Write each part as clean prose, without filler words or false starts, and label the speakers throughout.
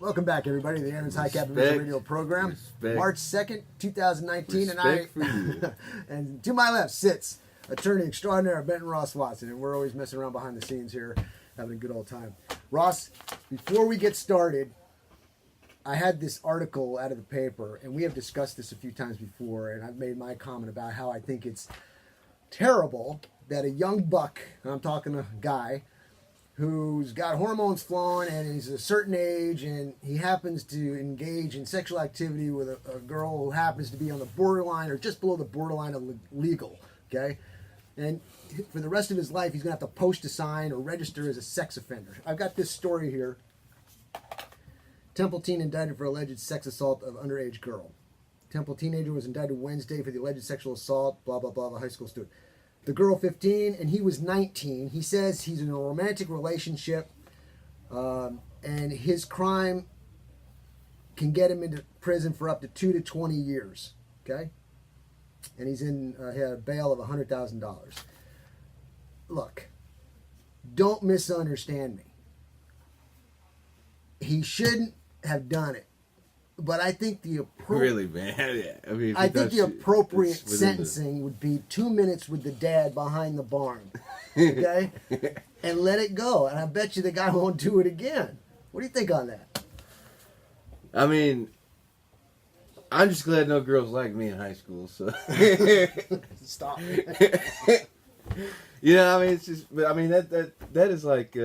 Speaker 1: Welcome back, everybody, to the Aaron's High Cap Radio program.
Speaker 2: Respect.
Speaker 1: March 2nd, 2019,
Speaker 2: Respect for
Speaker 1: and
Speaker 2: you.
Speaker 1: and to my left sits attorney extraordinaire Benton Ross Watson, and we're always messing around behind the scenes here, having a good old time. Ross, before we get started, I had this article out of the paper, and we have discussed this a few times before, and I've made my comment about how I think it's terrible that a young buck, and I'm talking a guy, who's got hormones flowing and he's a certain age and he happens to engage in sexual activity with a girl who happens to be on the borderline or just below the borderline of legal, okay? And for the rest of his life, he's going to have to post a sign or register as a sex offender. I've got this story here. Temple teen indicted for alleged sex assault of underage girl. Temple teenager was indicted Wednesday for the alleged sexual assault, blah, blah, blah, of a high school student. The girl 15 and he was 19. He says he's in a romantic relationship, and his crime can get him into prison for up to 2 to 20 years. Okay, and he had a bail of $100,000. Look, don't misunderstand me. He shouldn't have done it. But I think the
Speaker 2: Really, man. Yeah.
Speaker 1: I think the appropriate sentencing would be 2 minutes with the dad behind the barn, okay, and let it go. And I bet you the guy won't do it again. What do you think on that?
Speaker 2: I mean, I'm just glad no girls like me in high school. So
Speaker 1: Stop.
Speaker 2: You know, I mean, it's just. But I mean, that is like.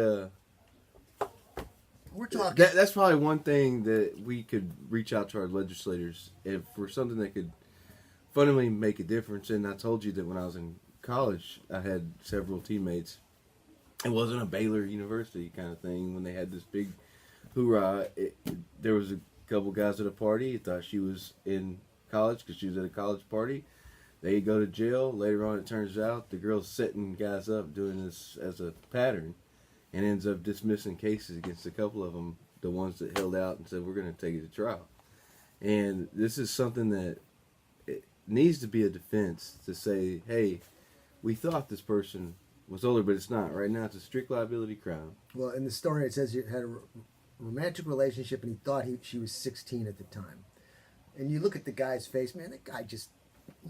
Speaker 1: We're talking.
Speaker 2: That's probably one thing that we could reach out to our legislators if for something that could fundamentally make a difference. And I told you that when I was in college, I had several teammates. It wasn't a Baylor University kind of thing. When they had this big hoorah, there was a couple guys at a party. He thought she was in college because she was at a college party. They go to jail. Later on, it turns out the girl's setting guys up, doing this as a pattern. And ends up dismissing cases against a couple of them, the ones that held out and said, we're going to take it to trial. And this is something that it needs to be a defense to say, hey, we thought this person was older, but it's not. Right now, it's a strict liability crime.
Speaker 1: Well, in the story, it says he had a romantic relationship and he thought she was 16 at the time. And you look at the guy's face, man, that guy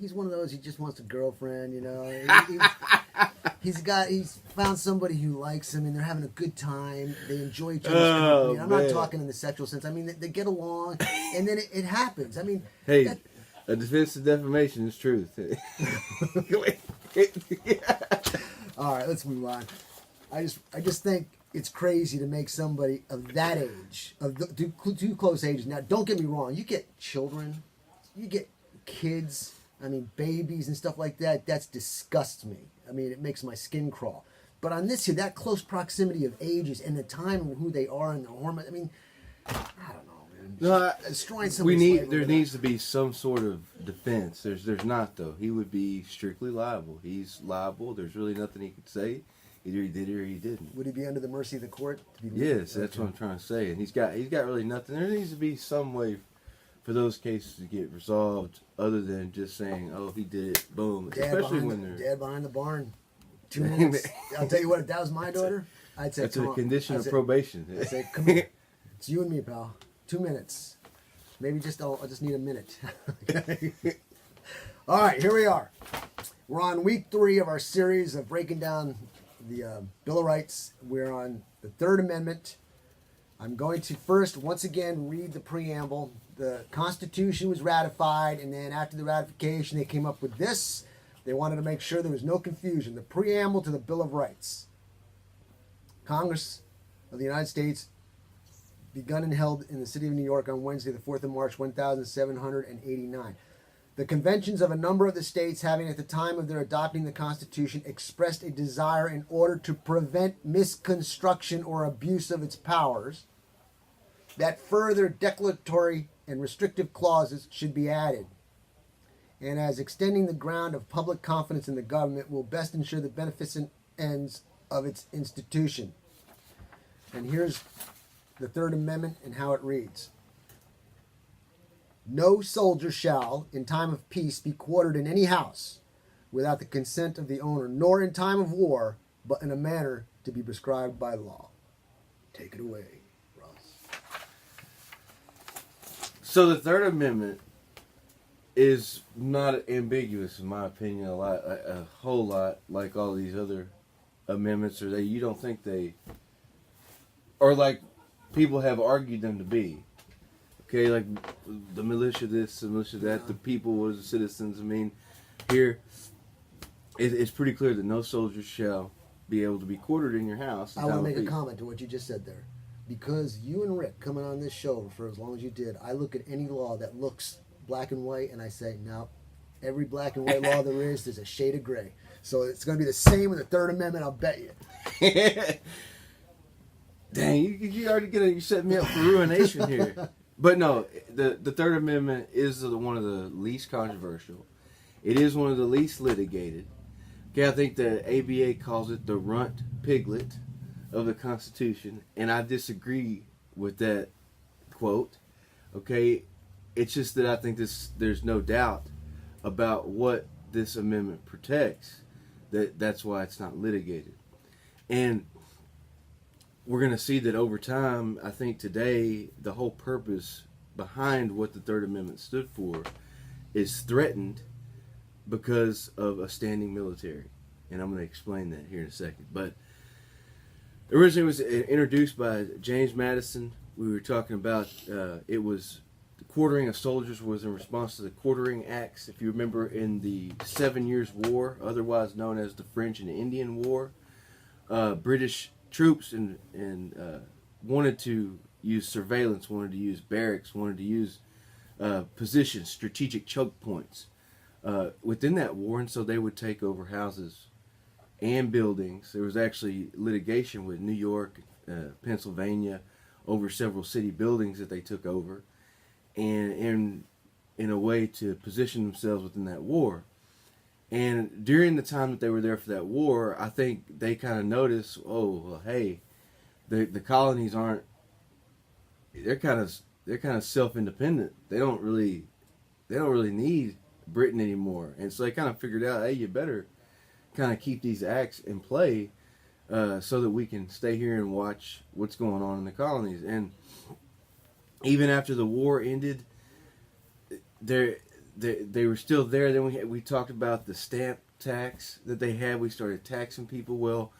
Speaker 1: he's one of those, he just wants a girlfriend, you know. He's found somebody who likes him and they're having a good time. They enjoy each other's company. I'm not talking in the sexual sense. I mean, they get along and then it happens. I mean,
Speaker 2: hey, a defense of defamation is truth.
Speaker 1: All right, let's move on. I just think it's crazy to make somebody of that age, of two close ages. Now, don't get me wrong. You get children, you get kids, I mean, babies and stuff like that. That disgusts me. I mean, it makes my skin crawl. But on this here, that close proximity of ages and the time of who they are and their hormones, I mean, I don't know, man.
Speaker 2: No,
Speaker 1: destroying somebody's
Speaker 2: there needs to be some sort of defense. There's not, though. He would be strictly liable. He's liable. There's really nothing he could say. Either he did it or he didn't.
Speaker 1: Would he be under the mercy of the court?
Speaker 2: Yes, that's what I'm trying to say. And he's got really nothing. There needs to be some way for those cases to get resolved other than just saying, oh, he did it, boom. Especially when they're
Speaker 1: dad behind the barn. 2 minutes. I'll tell you what, if that was my daughter, I'd say,
Speaker 2: that's a condition of probation.
Speaker 1: I'd say, come here. It's you and me, pal. 2 minutes. Maybe I'll just need a minute. Okay. All right, here we are. We're on week 3 of our series of breaking down the Bill of Rights. We're on the Third Amendment. I'm going to first, once again, read the preamble. The Constitution was ratified, and then after the ratification, they came up with this. They wanted to make sure there was no confusion. The preamble to the Bill of Rights. Congress of the United States begun and held in the city of New York on Wednesday, the 4th of March, 1789. The conventions of a number of the states having at the time of their adopting the Constitution expressed a desire in order to prevent misconstruction or abuse of its powers that further declaratory and restrictive clauses should be added, and as extending the ground of public confidence in the government will best ensure the beneficent ends of its institution. And here's the Third Amendment and how it reads. No soldier shall, in time of peace, be quartered in any house without the consent of the owner, nor in time of war, but in a manner to be prescribed by law. Take it away, Ross.
Speaker 2: So the Third Amendment is not ambiguous, in my opinion, a whole lot like all these other amendments, or you don't think they, or like people have argued them to be. Okay, like the militia this, the militia that, the people were the citizens. I mean, here it's pretty clear that no soldiers shall be able to be quartered in your house.
Speaker 1: I want to make a comment to what you just said there. Because you and Rick coming on this show for as long as you did, I look at any law that looks black and white and I say, no, every black and white law there is, there's a shade of gray. So it's going to be the same with the Third Amendment, I'll bet you.
Speaker 2: Dang, you already you setting me up for ruination here. But no, the Third Amendment is one of the least controversial. It is one of the least litigated. Okay, I think the ABA calls it the runt piglet of the Constitution, and I disagree with that quote. Okay, it's just that I think there's no doubt about what this amendment protects. That's why it's not litigated. And we're going to see that over time. I think today the whole purpose behind what the Third Amendment stood for is threatened because of a standing military. And I'm going to explain that here in a second. But originally it was introduced by James Madison. We were talking about it was the quartering of soldiers was in response to the Quartering Acts. If you remember, in the 7 Years' War, otherwise known as the French and Indian War, British troops and wanted to use surveillance, wanted to use barracks, wanted to use positions, strategic choke points within that war, and so they would take over houses and buildings. There was actually litigation with New York, Pennsylvania, over several city buildings that they took over, and in a way to position themselves within that war. And during the time that they were there for that war, I think they kind of noticed, oh, well, hey, the colonies aren't. They're kind of self-independent. They don't really need Britain anymore. And so they kind of figured out, hey, you better kind of keep these acts in play so that we can stay here and watch what's going on in the colonies. And even after the war ended, they were still there. Then we talked about the stamp tax that they had. We started taxing people. Well,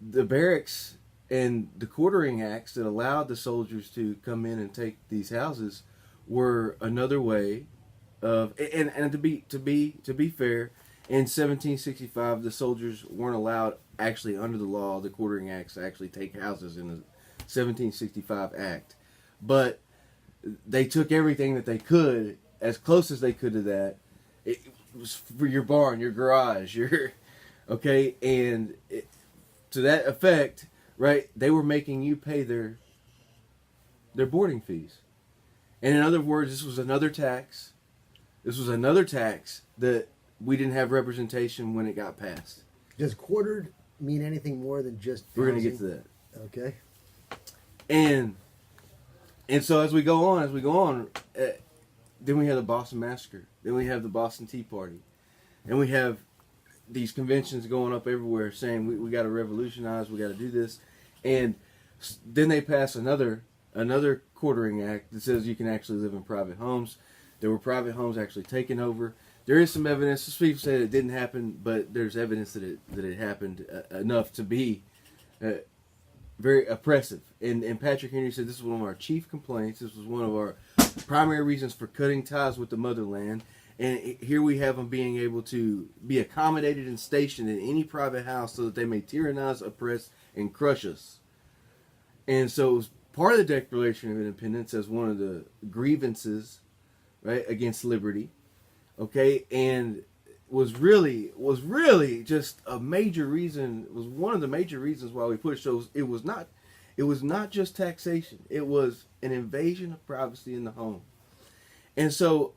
Speaker 2: the barracks and the quartering acts that allowed the soldiers to come in and take these houses were another way of, and to be fair, in 1765 the soldiers weren't allowed, actually under the law, the quartering acts, to actually take houses in the 1765 act, but they took everything that they could, as close as they could to that. It was for your barn, your garage, your okay, and to that effect, right? They were making you pay their boarding fees, and in other words, this was another tax. This was another tax that we didn't have representation when it got passed.
Speaker 1: Does quartered mean anything more than just
Speaker 2: We're going to get to that.
Speaker 1: Okay.
Speaker 2: And so as we go on, then we have the Boston Massacre. Then we have the Boston Tea Party. And we have these conventions going up everywhere saying we got to revolutionize, we got to do this. And then they pass another quartering act that says you can actually live in private homes. There were private homes actually taken over. There is some evidence. Some people say it didn't happen, but there's evidence that it happened enough to be very oppressive. And Patrick Henry said this was one of our chief complaints. This was one of our primary reasons for cutting ties with the motherland. And here we have them being able to be accommodated and stationed in any private house so that they may tyrannize, oppress, and crush us. And so it was part of the Declaration of Independence as one of the grievances, right, against liberty. Okay, and was really just a major reason. Was one of the major reasons why we pushed those. It was not just taxation. It was an invasion of privacy in the home. And so,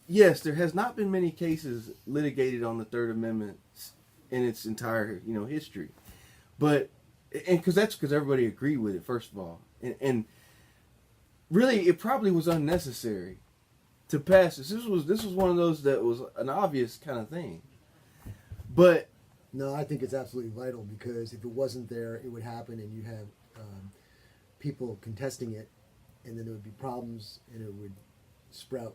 Speaker 2: yes, there has not been many cases litigated on the Third Amendment in its entire history, but because everybody agreed with it, first of all, and really it probably was unnecessary to pass this. This was one of those that was an obvious kind of thing. But
Speaker 1: no, I think it's absolutely vital, because if it wasn't there, it would happen, and you have people contesting it, and then there would be problems, and it would sprout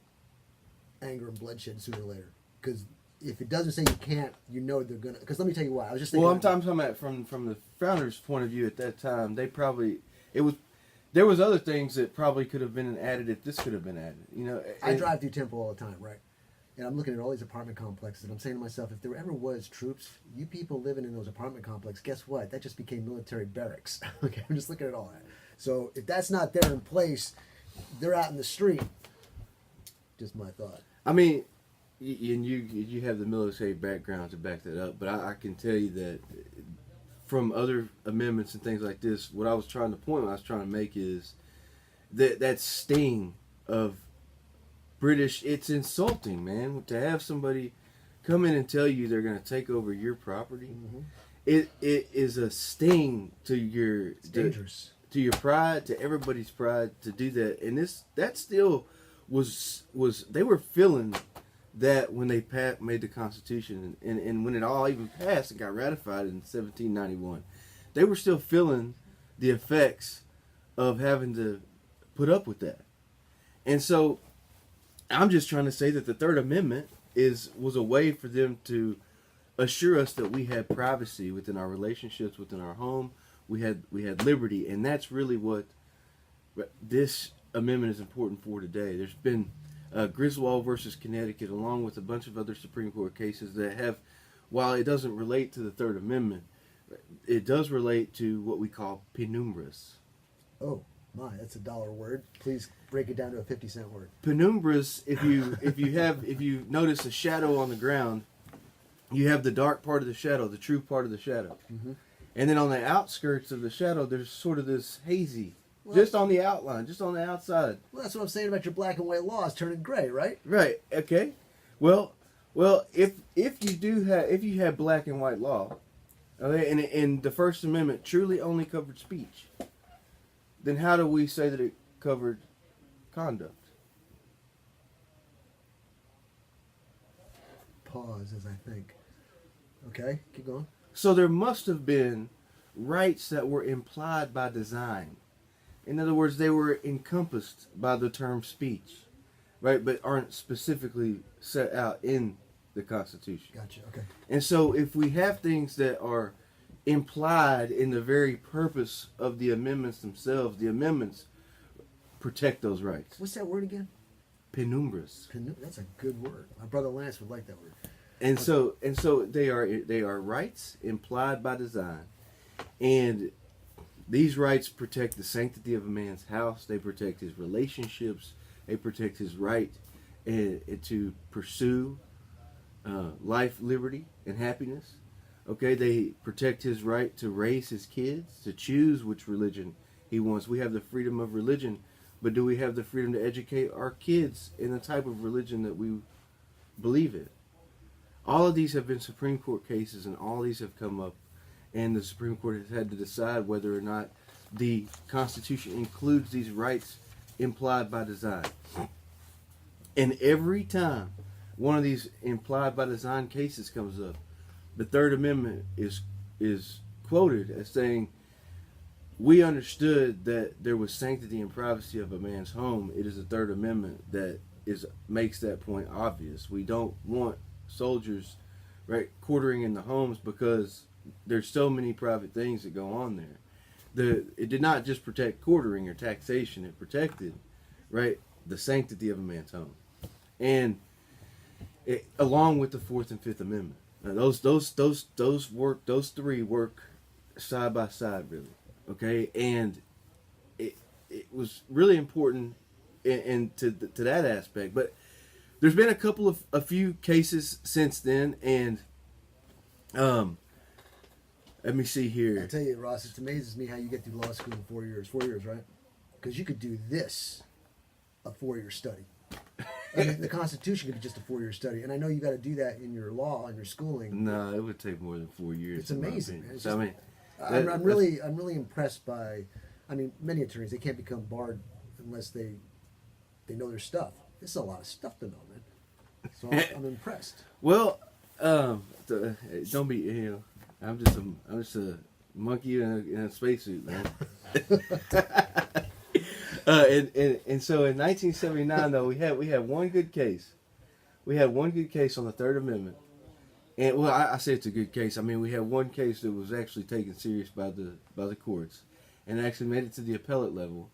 Speaker 1: anger and bloodshed sooner or later. Because if it doesn't say you can't, you know they're gonna. Because let me tell you why. I was just thinking.
Speaker 2: Well, I'm talking about from the founders' point of view at that time. There was other things that probably could have been added if this could have been added. You know,
Speaker 1: I drive through Temple all the time, right? And I'm looking at all these apartment complexes, and I'm saying to myself, if there ever was troops, you people living in those apartment complexes, guess what? That just became military barracks. Okay, I'm just looking at all that. So if that's not there in place, they're out in the street. Just my thought.
Speaker 2: I mean, and you have the military background to back that up, but I can tell you that from other amendments and things like this, what I was trying to make is that sting of British, it's insulting, man, to have somebody come in and tell you they're going to take over your property. Mm-hmm. It is a sting to your
Speaker 1: dangerous.
Speaker 2: To your pride, to everybody's pride to do that. And that still was they were feeling that when they made the Constitution and when it all even passed and got ratified in 1791, they were still feeling the effects of having to put up with that. And so I'm just trying to say that the Third Amendment was a way for them to assure us that we had privacy within our relationships, within our home. We had liberty, and that's really what this amendment is important for today. There's been Griswold versus Connecticut, along with a bunch of other Supreme Court cases that have, while it doesn't relate to the Third Amendment, it does relate to what we call penumbras.
Speaker 1: Oh my, that's a $1 word. Please break it down to a 50-cent word.
Speaker 2: Penumbras, if you notice a shadow on the ground, you have the dark part of the shadow, the true part of the shadow. Mm-hmm. And then on the outskirts of the shadow, there's sort of this hazy, just on the outline, just on the outside.
Speaker 1: Well, that's what I'm saying about your black and white laws turning gray, right?
Speaker 2: Right. Okay. Well, if you have black and white law, okay, and the First Amendment truly only covered speech, then how do we say that it covered conduct?
Speaker 1: Pause as I think. Okay, keep going.
Speaker 2: So there must have been rights that were implied by design. In other words, they were encompassed by the term speech, right? But aren't specifically set out in the Constitution.
Speaker 1: Gotcha, okay.
Speaker 2: And so if we have things that are implied in the very purpose of the amendments themselves, the amendments protect those rights.
Speaker 1: What's that word again?
Speaker 2: Penumbras.
Speaker 1: That's a good word. My brother Lance would like that word.
Speaker 2: And so they are rights implied by design, and these rights protect the sanctity of a man's house. They protect his relationships. They protect his right to pursue life, liberty, and happiness. Okay, they protect his right to raise his kids, to choose which religion he wants. We have the freedom of religion, but do we have the freedom to educate our kids in the type of religion that we believe in? All of these have been Supreme Court cases, and all these have come up, and the Supreme Court has had to decide whether or not the Constitution includes these rights implied by design. And every time one of these implied by design cases comes up, the Third Amendment is quoted as saying, we understood that there was sanctity and privacy of a man's home. It is the Third Amendment that makes that point obvious. We don't want soldiers, right, quartering in the homes because there's so many private things that go on there. It did not just protect quartering or taxation. It protected, right, the sanctity of a man's home, and along with the Fourth and Fifth Amendment. Now, those three work side by side, really. Okay, and it was really important in to that aspect, but there's been a few cases since then, and let me see here.
Speaker 1: I tell you, Ross, it amazes me how you get through law school in 4 years. 4 years, right? Because you could do this a 4-year study. I mean, the Constitution could be just a 4-year study, and I know you got to do that in your law and your schooling.
Speaker 2: No, it would take more than 4 years.
Speaker 1: It's amazing, man. It's
Speaker 2: so,
Speaker 1: just, I'm really impressed by. I mean, many attorneys, they can't become barred unless they know their stuff. This is a lot of stuff to know, man. So I'm impressed.
Speaker 2: Well, don't be, I'm just a monkey in a spacesuit, man. And so in 1979, though, we had one good case. We had one good case on the Third Amendment. And well, I say it's a good case. I mean, we had one case that was actually taken serious by the courts, and actually made it to the appellate level,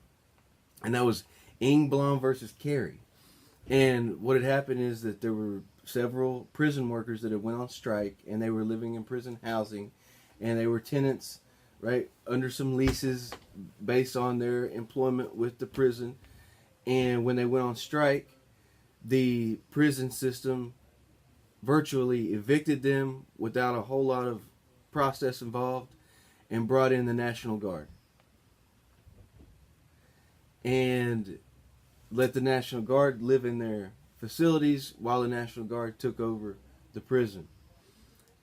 Speaker 2: and that was Ingblom versus Carey. And what had happened is that there were several prison workers that had went on strike, and they were living in prison housing, and they were tenants, right, under some leases based on their employment with the prison. And when they went on strike, the prison system virtually evicted them without a whole lot of process involved and brought in the National Guard. And let the National Guard live in their facilities while the National Guard took over the prison.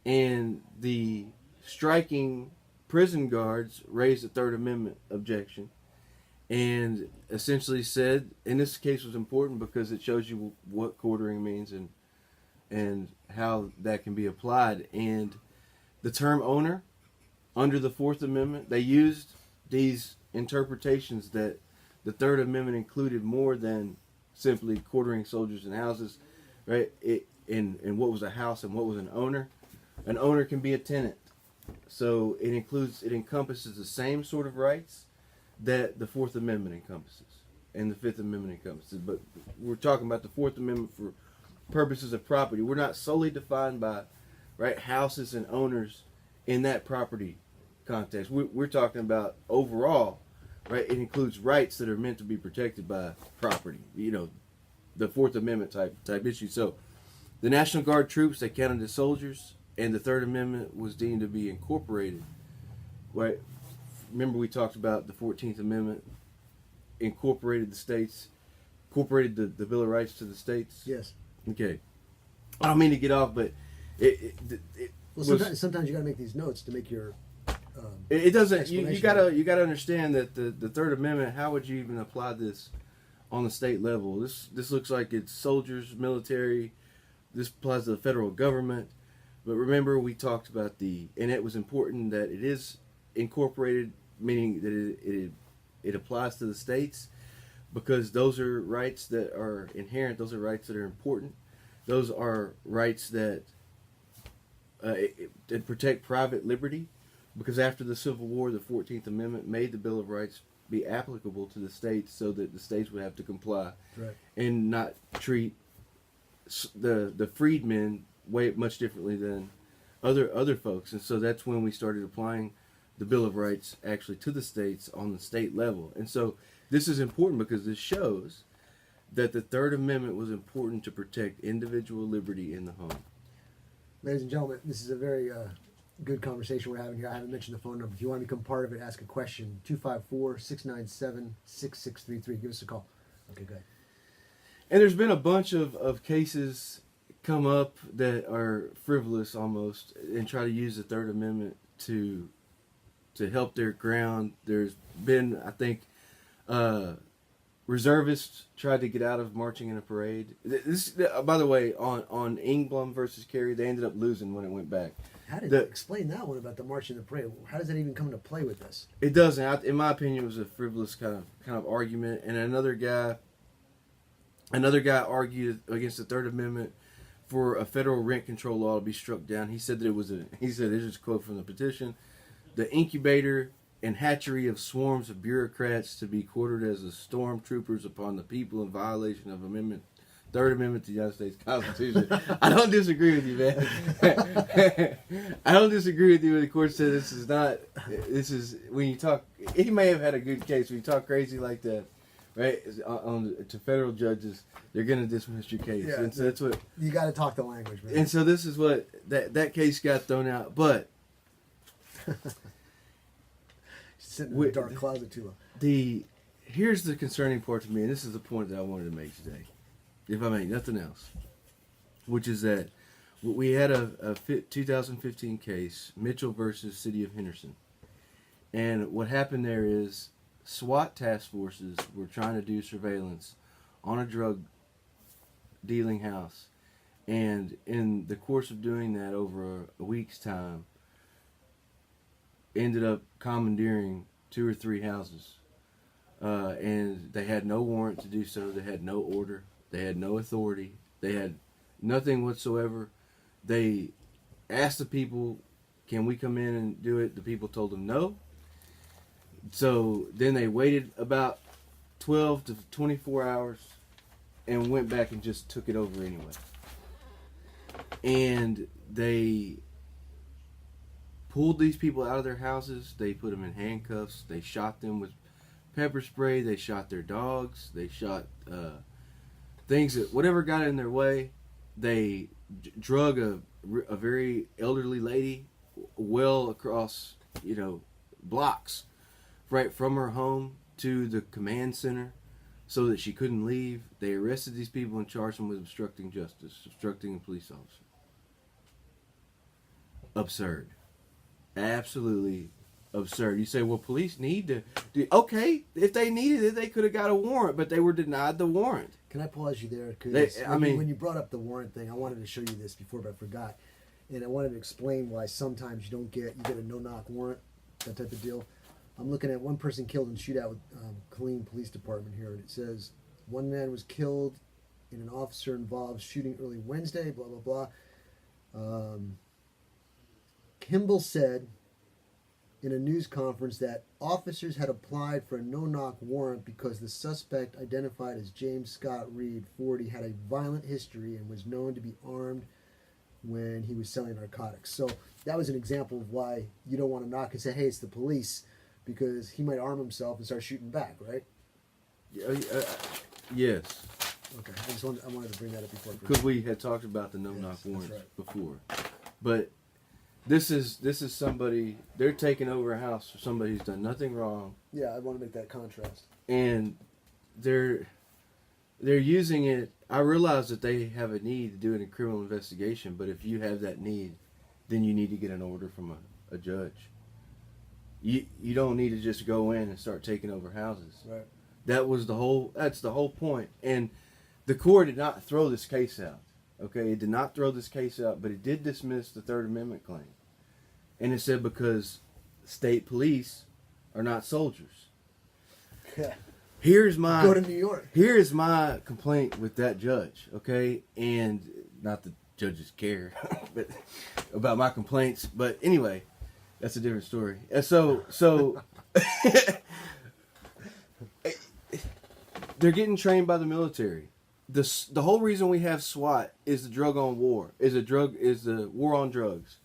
Speaker 2: And the striking prison guards raised a Third Amendment objection and essentially said, and this case was important because it shows you what quartering means and how that can be applied. And the term owner, under the Fourth Amendment, they used these interpretations that the Third Amendment included more than simply quartering soldiers in houses, right? And what was a house and what was an owner. An owner can be a tenant. So it encompasses the same sort of rights that the Fourth Amendment encompasses and the Fifth Amendment encompasses. But we're talking about the Fourth Amendment for purposes of property. We're not solely defined by, right, houses and owners in that property context. We're talking about overall, right? It includes rights that are meant to be protected by property. You know, the Fourth Amendment type issue. So the National Guard troops, they counted as soldiers, and the Third Amendment was deemed to be incorporated. Right? Remember we talked about the 14th Amendment incorporated the states, incorporated the Bill of Rights to the states?
Speaker 1: Yes.
Speaker 2: Okay. I don't mean to get off, but
Speaker 1: sometimes you got to make these notes to make your
Speaker 2: it doesn't. You gotta understand that the Third Amendment. How would you even apply this on the state level? This looks like it's soldiers, military. This applies to the federal government. But remember, we talked about and it was important that it is incorporated, meaning that it applies to the states, because those are rights that are inherent. Those are rights that are important. Those are rights that protect private liberty. Because after the Civil War, the 14th Amendment made the Bill of Rights be applicable to the states, so that the states would have to comply,
Speaker 1: right,
Speaker 2: and not treat the freedmen much differently than other folks. And so that's when we started applying the Bill of Rights actually to the states on the state level. And so this is important because this shows that the Third Amendment was important to protect individual liberty in the home.
Speaker 1: Ladies and gentlemen, this is a very good conversation we're having here. I haven't mentioned the phone number. If you want to become part of it, ask a question. 254-697-6633. Give us a call. Okay, good.
Speaker 2: And there's been a bunch of cases come up that are frivolous almost and try to use the Third Amendment to help their ground. There's been, I think, reservists tried to get out of marching in a parade. This, by the way, on Ingblom versus Carey, they ended up losing when it went back.
Speaker 1: How did you explain that one about the march and the parade? How does that even come into play with this?
Speaker 2: It doesn't. In my opinion, it was a frivolous kind of argument. And another guy argued against the Third Amendment for a federal rent control law to be struck down. He said that this is a quote from the petition, the incubator and hatchery of swarms of bureaucrats to be quartered as the stormtroopers upon the people in violation of Third Amendment to the United States Constitution. I don't disagree with you, man. I don't disagree with you when the court said this is when you talk, he may have had a good case. When you talk crazy like that, right, to federal judges, they're going to dismiss your case.
Speaker 1: Yeah,
Speaker 2: and so that's what
Speaker 1: you got to talk the language, man.
Speaker 2: And so this is what that case got thrown out. But
Speaker 1: sitting in the dark closet too long.
Speaker 2: Here's the concerning part to me, and this is the point that I wanted to make today, if I make nothing else, which is that we had a 2015 case, Mitchell versus City of Henderson, and what happened there is SWAT task forces were trying to do surveillance on a drug dealing house, and in the course of doing that over a week's time, ended up commandeering 2 or 3 houses and they had no warrant to do so. They had no order. They had no authority. They had nothing whatsoever. They asked the people, "Can we come in and do it?" The people told them no. So then they waited about 12 to 24 hours and went back and just took it over anyway. And they pulled these people out of their houses. They put them in handcuffs. They shot them with pepper spray. They shot their dogs. They shot things that whatever got in their way. They drug a very elderly lady well across, blocks, right from her home to the command center so that she couldn't leave. They arrested these people and charged them with obstructing justice, obstructing a police officer. Absurd. Absolutely absurd. You say, well, police need to do... Okay, if they needed it, they could have got a warrant, but they were denied the warrant.
Speaker 1: Can I pause you there? Because
Speaker 2: when
Speaker 1: you brought up the warrant thing, I wanted to show you this before, but I forgot. And I wanted to explain why sometimes you get a no-knock warrant, that type of deal. I'm looking at one person killed in shootout with Killeen Police Department here, and it says one man was killed in an officer-involved shooting early Wednesday, blah, blah, blah. Kimball said in a news conference that officers had applied for a no-knock warrant because the suspect, identified as James Scott Reed, 40, had a violent history and was known to be armed when he was selling narcotics. So that was an example of why you don't want to knock and say, hey, it's the police, because he might arm himself and start shooting back, right?
Speaker 2: Yes.
Speaker 1: Okay, I wanted to bring that up before.
Speaker 2: Because we had talked about the no-knock warrants before. But this is somebody, they're taking over a house for somebody who's done nothing wrong.
Speaker 1: Yeah, I want to make that contrast.
Speaker 2: And they're using it. I realize that they have a need to do it in criminal investigation, but if you have that need, then you need to get an order from a judge. You don't need to just go in and start taking over houses.
Speaker 1: Right.
Speaker 2: That's the whole point. And the court did not throw this case out. Okay, it did not throw this case out, but it did dismiss the Third Amendment claim. And it said because state police are not soldiers.
Speaker 1: Yeah.
Speaker 2: Go
Speaker 1: to New York.
Speaker 2: Here's my complaint with that judge, okay? And not that judges care but about my complaints, but anyway, that's a different story. And so they're getting trained by the military. The whole reason we have SWAT is the the war on drugs,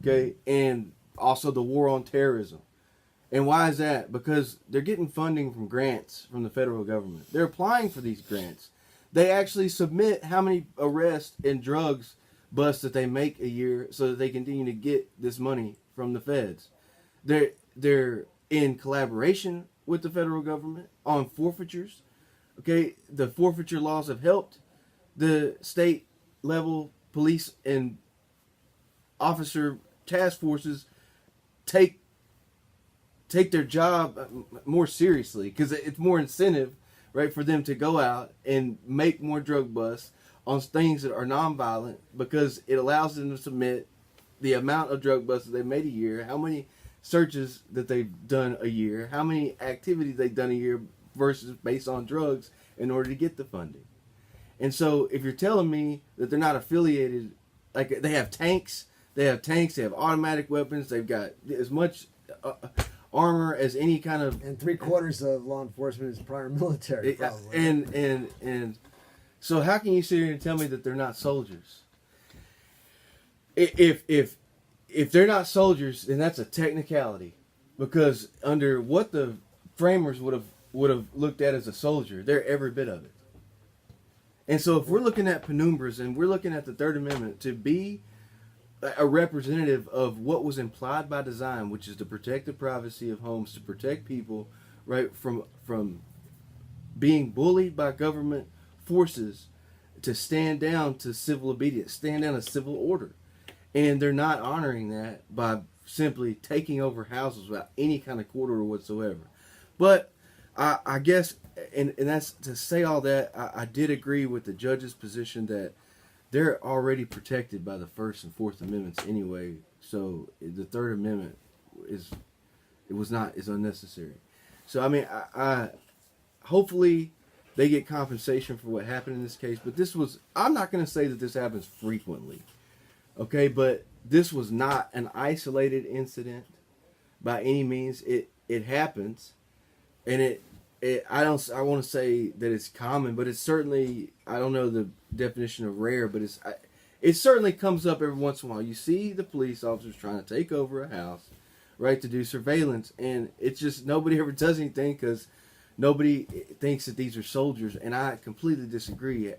Speaker 2: okay, and also the war on terrorism. And why is that? Because they're getting funding from grants from the federal government. They're applying for these grants. They actually submit how many arrests and drugs busts that they make a year so that they continue to get this money from the feds. They're in collaboration with the federal government on forfeitures. Okay, the forfeiture laws have helped the state level police and officer task forces take their job more seriously, because it's more incentive, right, for them to go out and make more drug busts on things that are nonviolent, because it allows them to submit the amount of drug busts that they made a year, how many searches that they've done a year, how many activities they've done a year versus based on drugs in order to get the funding. And so if you're telling me that they're not affiliated, like they have tanks, they have automatic weapons, they've got as much armor as any kind of...
Speaker 1: And 3/4 of law enforcement is prior military, probably.
Speaker 2: And so how can you sit here and tell me that they're not soldiers? If they're not soldiers, then that's a technicality, because under what the framers would have looked at as a soldier, they're every bit of it. And so if we're looking at penumbras and we're looking at the Third Amendment to be a representative of what was implied by design, which is to protect the privacy of homes, to protect people, right, from being bullied by government forces, to stand down to civil obedience, stand down to civil order. And they're not honoring that by simply taking over houses without any kind of court order whatsoever. But I guess, and that's to say all that, I did agree with the judge's position that they're already protected by the First and Fourth Amendments anyway. So the Third Amendment is unnecessary. So I mean, hopefully they get compensation for what happened in this case. But I'm not going to say that this happens frequently. Okay, but this was not an isolated incident by any means. It happens, and I want to say that it's common, but it's certainly, I don't know the definition of rare, but it certainly comes up every once in a while. You see the police officers trying to take over a house, right, to do surveillance, and it's just nobody ever does anything because nobody thinks that these are soldiers, and I completely disagree.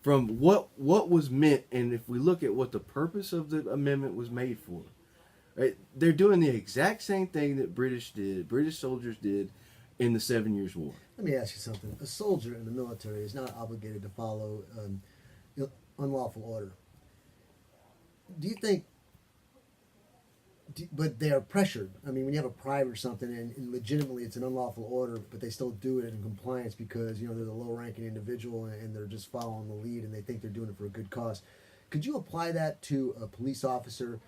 Speaker 2: From what was meant, and if we look at what the purpose of the amendment was made for, right, they're doing the exact same thing that British soldiers did in the 7 Years' War.
Speaker 1: Let me ask you something. A soldier in the military is not obligated to follow unlawful order. Do you think? But they are pressured. I mean, when you have a private or something, and legitimately it's an unlawful order, but they still do it in compliance because they're the low-ranking individual and they're just following the lead and they think they're doing it for a good cause. Could you apply that to a police officer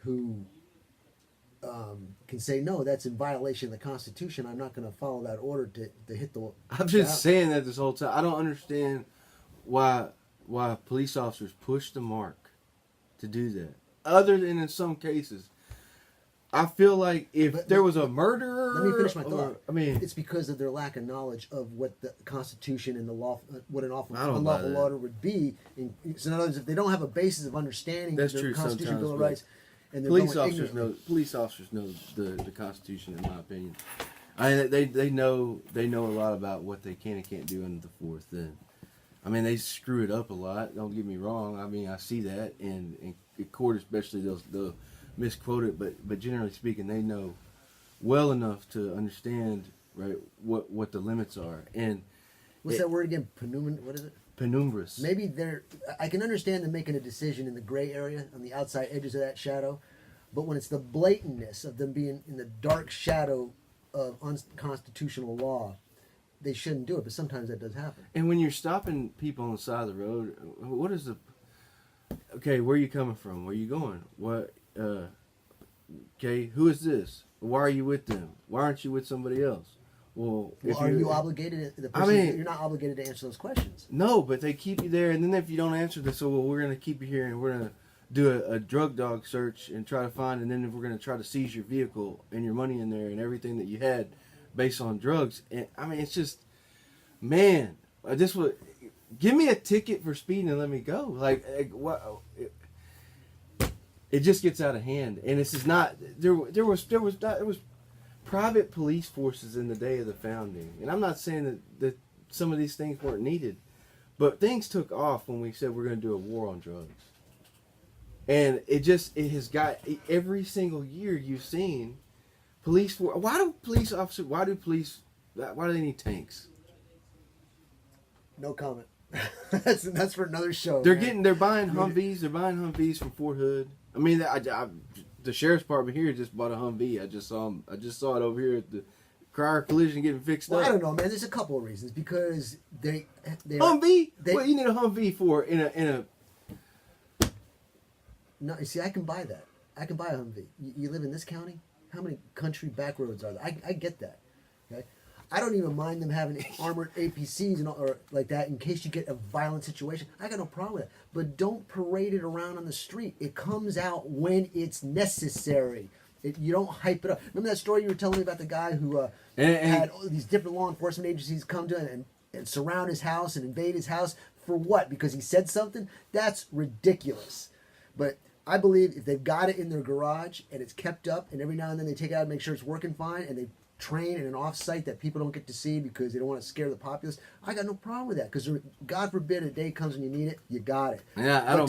Speaker 1: who can say, no, that's in violation of the Constitution. I'm not going to follow that order to hit the...
Speaker 2: I've been saying that this whole time. I don't understand why police officers push the mark to do that. Other than in some cases, I feel like if there was a murderer...
Speaker 1: Let me finish my thought.
Speaker 2: I mean...
Speaker 1: It's because of their lack of knowledge of what the Constitution and the law, what an unlawful order would be. So in other words, if they don't have a basis of understanding the Constitution, Bill of Rights... And police officers know the Constitution, in my opinion. They know a lot about what they can and can't do under the Fourth. And I mean, they screw it up a lot. Don't get me wrong. I mean, I see that, and in court especially, they'll misquote it. But generally speaking, they know well enough to understand right what the limits are. And what's that word again? What is it?
Speaker 2: Penumbras.
Speaker 1: Maybe I can understand them making a decision in the gray area on the outside edges of that shadow, but when it's the blatantness of them being in the dark shadow of unconstitutional law, they shouldn't do it. But sometimes that does happen.
Speaker 2: And when you're stopping people on the side of the road, what is okay, where are you coming from? Where are you going? What? Okay, who is this? Why are you with them? Why aren't you with somebody else? Well,
Speaker 1: are you obligated? You're not obligated to answer those questions.
Speaker 2: No, but they keep you there, and then if you don't answer, they say, "Well, we're going to keep you here, and we're going to do a drug dog search and try to find, and then we're going to try to seize your vehicle and your money in there and everything that you had based on drugs." And I mean, it's just, man, give me a ticket for speeding and let me go. Like what? It just gets out of hand, and this is not. There was private police forces in the day of the founding, and I'm not saying that some of these things weren't needed, but things took off when we said we're going to do a war on drugs, and it has got every single year you've seen police force. Why do they need tanks?
Speaker 1: No comment. that's for another show.
Speaker 2: They're buying Humvees. They're buying Humvees from Fort Hood. I mean, the sheriff's department here just bought a Humvee. I just saw it over here at the Crier Collision getting fixed up.
Speaker 1: I don't know, man. There's a couple of reasons because they
Speaker 2: Humvee. What you need a Humvee for in a?
Speaker 1: No, you see, I can buy that. I can buy a Humvee. You live in this county? How many country back roads are there? I get that. Okay, I don't even mind them having armored APCs or like that in case you get a violent situation. I got no problem with it. But don't parade it around on the street. It comes out when it's necessary. You don't hype it up. Remember that story you were telling me about the guy who had all these different law enforcement agencies come to him and surround his house and invade his house for what? Because he said something? That's ridiculous. But I believe if they've got it in their garage and it's kept up and every now and then they take it out and make sure it's working fine and they train in an off-site that people don't get to see because they don't want to scare the populace, I got no problem with that because God forbid a day comes when you need it, you got it.
Speaker 2: Yeah,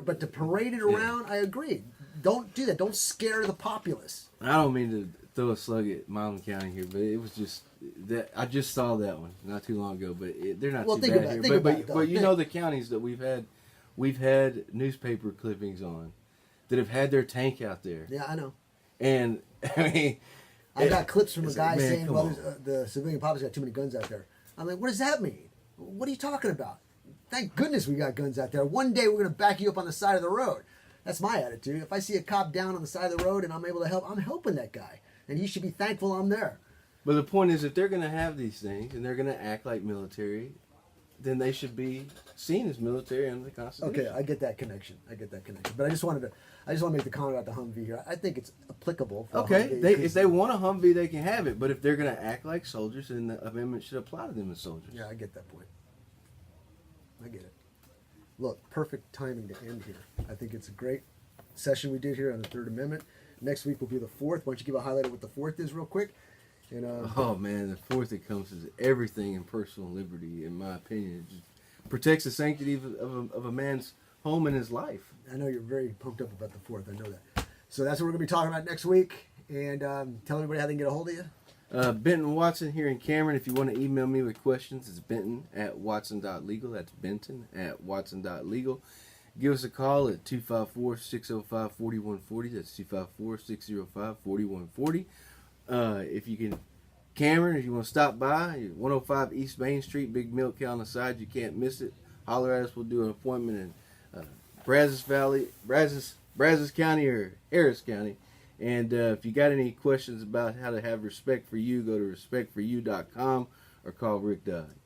Speaker 1: But to parade it around, I agree. Don't do that. Don't scare the populace.
Speaker 2: I don't mean to throw a slug at Milam County here, but it was just that I just saw that one not too long ago. But they're not too bad here. But you know the counties that we've had newspaper clippings on that have had their tank out there.
Speaker 1: Yeah, I know.
Speaker 2: And I mean,
Speaker 1: I got clips from a guy saying, "Well, the civilian populace got too many guns out there." I'm like, "What does that mean? What are you talking about? Thank goodness we got guns out there. One day we're going to back you up on the side of the road." That's my attitude. If I see a cop down on the side of the road and I'm able to help, I'm helping that guy. And he should be thankful I'm there.
Speaker 2: But the point is, if they're going to have these things and they're going to act like military, then they should be seen as military under the Constitution.
Speaker 1: Okay, I get that connection. But I just want to make the comment about the Humvee here. I think it's applicable. For
Speaker 2: Okay,
Speaker 1: Humvee,
Speaker 2: if they want a Humvee, they can have it. But if they're going to act like soldiers, then the amendment should apply to them as soldiers.
Speaker 1: Yeah, I get that point. I get it. Look, perfect timing to end here. I think it's a great session we did here on the Third Amendment. Next week will be the Fourth. Why don't you give a highlight of what the Fourth is real quick? And,
Speaker 2: oh man, the Fourth encompasses everything in personal liberty, in my opinion. It just protects the sanctity of a man's home and his life.
Speaker 1: I know you're very pumped up about the Fourth. I know that. So that's what we're going to be talking about next week. And tell everybody how they can get a hold of you.
Speaker 2: Benton Watson here in Cameron. If you want to email me with questions, it's benton@watson.legal. That's benton@watson.legal. Give us a call at 254-605-4140. That's 254-605-4140. If you can, Cameron, if you want to stop by, 105 East Main Street, Big Milk Cow on the side. You can't miss it. Holler at us. We'll do an appointment in Brazos County or Harris County. And if you got any questions about how to have respect for you, go to respectforyou.com or call Rick Dodd.